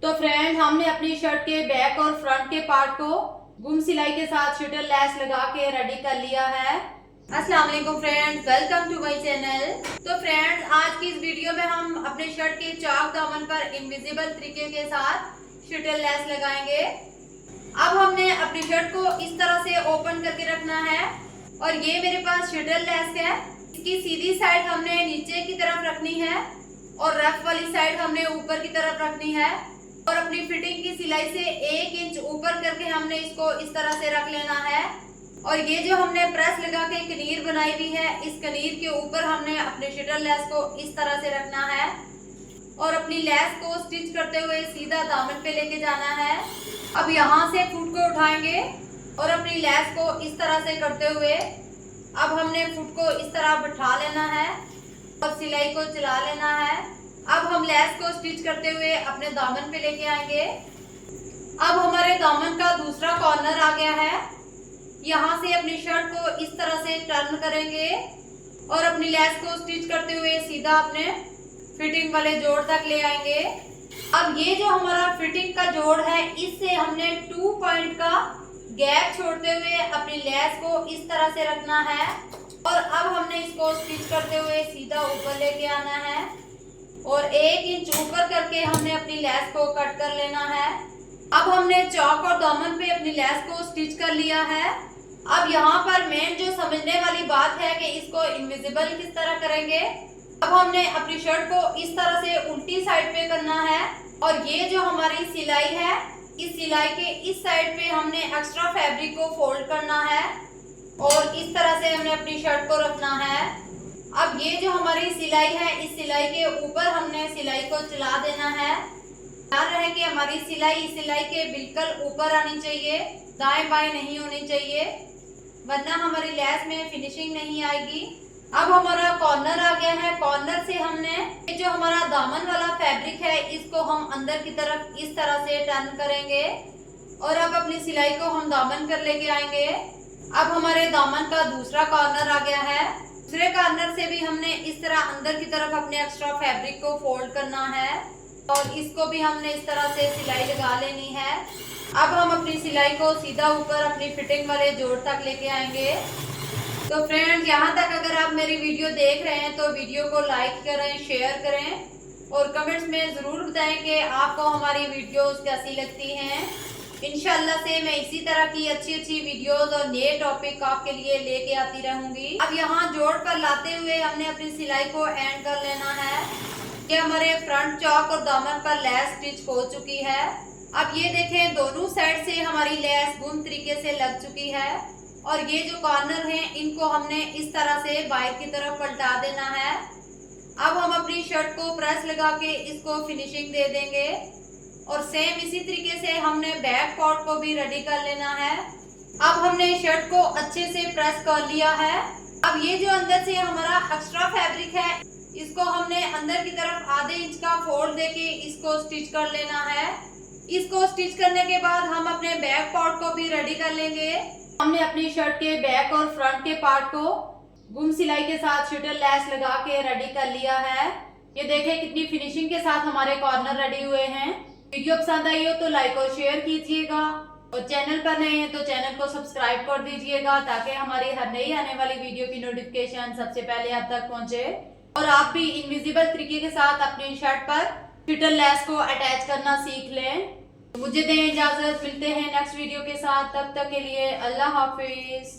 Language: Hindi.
तो फ्रेंड हमने अपनी शर्ट के बैक और फ्रंट के पार्ट को गुम सिलाई के साथ शटल लैस लगा के रेडी कर लिया है। अस्सलाम वालेकुम friends, welcome to my channel. तो फ्रेंड्स आज की इस वीडियो में हम अपने शर्ट के चाक दामन पर इनविजिबल तरीके के साथ शटल लैस लगाएंगे। अब हमने अपनी शर्ट को इस तरह से ओपन करके रखना है और ये मेरे पास शटल लैस है। इसकी सीधी साइड हमने नीचे की तरफ रखनी है और रफ वाली साइड हमने ऊपर की तरफ रखनी है और अपनी फिटिंग की सिलाई से 1 इंच ऊपर करके हमने इसको इस तरह से रख लेना है। और ये जो हमने प्रेस लगा के कनीर बनाई हुई है, इस कनीर के ऊपर हमने अपने शटल लैस को इस तरह से रखना है और अपनी लैस को स्टिच करते हुए सीधा दामन पे लेके जाना है। अब यहाँ से फुट को उठाएंगे और अपनी लैस को इस तरह से करते हुए अब हमने फुट को इस तरह बिठा लेना है और सिलाई को चला लेना है। अब हम लैस को स्टिच करते हुए अपने दामन पे लेके आएंगे। अब हमारे दामन का दूसरा कॉर्नर आ गया है। यहाँ से अपनी शर्ट को इस तरह से टर्न करेंगे और अपनी लैस को स्टिच करते हुए सीधा अपने फिटिंग वाले जोड़ तक ले आएंगे। अब ये जो हमारा फिटिंग का जोड़ है, इससे हमने 2 पॉइंट का गैप छोड़ते हुए अपनी लैस को इस तरह से रखना है और अब हमने इसको स्टिच करते हुए सीधा ऊपर लेके आना है और 1 इंच ऊपर करके हमने अपनी लैस को कट कर लेना है। अब हमने चौक और दामन पे अपनी लैस को स्टिच कर लिया है। अब यहाँ पर मेन जो समझने वाली बात है कि इसको इनविजिबल किस तरह करेंगे। अब हमने अपनी शर्ट को इस तरह से उल्टी साइड पे करना है और ये जो हमारी सिलाई है, इस सिलाई के इस साइड पे हमने एक्स्ट्रा फैब्रिक को फोल्ड करना है और इस तरह से हमने अपनी शर्ट को रखना है। अब ये जो हमारी सिलाई है, इस सिलाई के ऊपर हमने सिलाई को चला देना है। ध्यान रहे कि हमारी सिलाई सिलाई के बिल्कुल ऊपर आनी चाहिए, दाएं बाएं नहीं होनी चाहिए, वरना हमारी लैस में फिनिशिंग नहीं आएगी। अब हमारा कॉर्नर आ गया है। कॉर्नर से हमने ये जो हमारा दामन वाला फैब्रिक है, इसको हम अंदर की तरफ इस तरह से टर्न करेंगे और अब अपनी सिलाई को हम दामन कर लेके आएंगे। अब हमारे दामन का दूसरा कॉर्नर आ गया है। दूसरे कॉर्नर से भी हमने इस तरह अंदर की तरफ अपने एक्स्ट्रा फैब्रिक को फोल्ड करना है और इसको भी हमने इस तरह से सिलाई लगा लेनी है। अब हम अपनी सिलाई को सीधा ऊपर अपनी फिटिंग वाले जोड़ तक लेके आएंगे। तो फ्रेंड्स, यहाँ तक अगर आप मेरी वीडियो देख रहे हैं तो वीडियो को लाइक करें, शेयर करें और कमेंट्स में ज़रूर बताएं कि आपको हमारी वीडियोस कैसी लगती हैं। इंशाल्लाह से मैं इसी तरह की अच्छी अच्छी वीडियोस और नए टॉपिक आपके लिए लेके आती रहूंगी। अब यहाँ जोड़ पर लाते हुए हमने अपनी सिलाई को एंड कर लेना है। ये हमारे फ्रंट चौक और दामन पर लैस स्टिच हो चुकी है। अब ये देखें, दोनों साइड से हमारी लैस गुम तरीके से लग चुकी है और ये जो कॉर्नर हैं, इनको हमने इस तरह से बाहर की तरफ पलटा देना है। अब हम अपनी शर्ट को प्रेस लगा के इसको फिनिशिंग दे देंगे और सेम इसी तरीके से हमने बैक पार्ट को भी रेडी कर लेना है। अब हमने शर्ट को अच्छे से प्रेस कर लिया है। अब ये जो अंदर से हमारा एक्स्ट्रा फैब्रिक है, इसको हमने अंदर की तरफ आधे इंच का फोल्ड देके इसको स्टिच कर लेना है। इसको स्टिच करने के बाद हम अपने बैक पार्ट को भी रेडी कर लेंगे। हमने अपनी शर्ट के बैक और फ्रंट के पार्ट को गुम सिलाई के साथ शटल लैस लगा के रेडी कर लिया है। ये देखें कितनी फिनिशिंग के साथ हमारे कॉर्नर रेडी हुए हैं। वीडियो पसंद आई हो तो लाइक और शेयर कीजिएगा और चैनल पर नए हैं तो चैनल को सब्सक्राइब कर दीजिएगा ताकि हमारी हर नई आने वाली वीडियो की नोटिफिकेशन सबसे पहले आप तक पहुंचे और आप भी इनविजिबल तरीके के साथ अपनी शर्ट पर शटल लैस को अटैच करना सीख लें। मुझे दें इजाजत, मिलते हैं नेक्स्ट वीडियो के साथ। तब तक के लिए अल्लाह हाफिज।